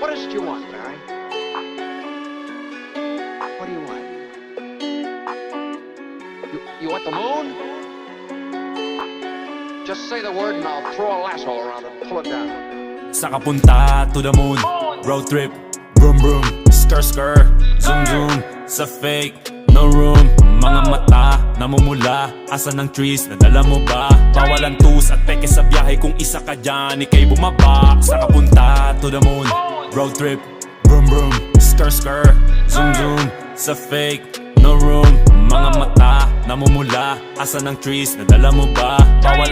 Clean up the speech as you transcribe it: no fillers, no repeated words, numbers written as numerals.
What is it you want, Mary? What do you want? You want the moon? Just say the word and I'll throw a lasso around it and pull it down. Sa kapunta to the moon, road trip, vroom vroom, skr skr, zoom zoom, sa fake, no room. Mga mata, namumula, asa ng trees, nadala mo ba? Bawalan tus at peke sa biyahe kung isa ka dyan, ikay bumaba. Sa kapunta to the moon, road trip, vroom vroom, skr skr, zoom zoom, sa fake, no room. Mga mata, namumula, asa ng trees, nadala mo ba? Bawalan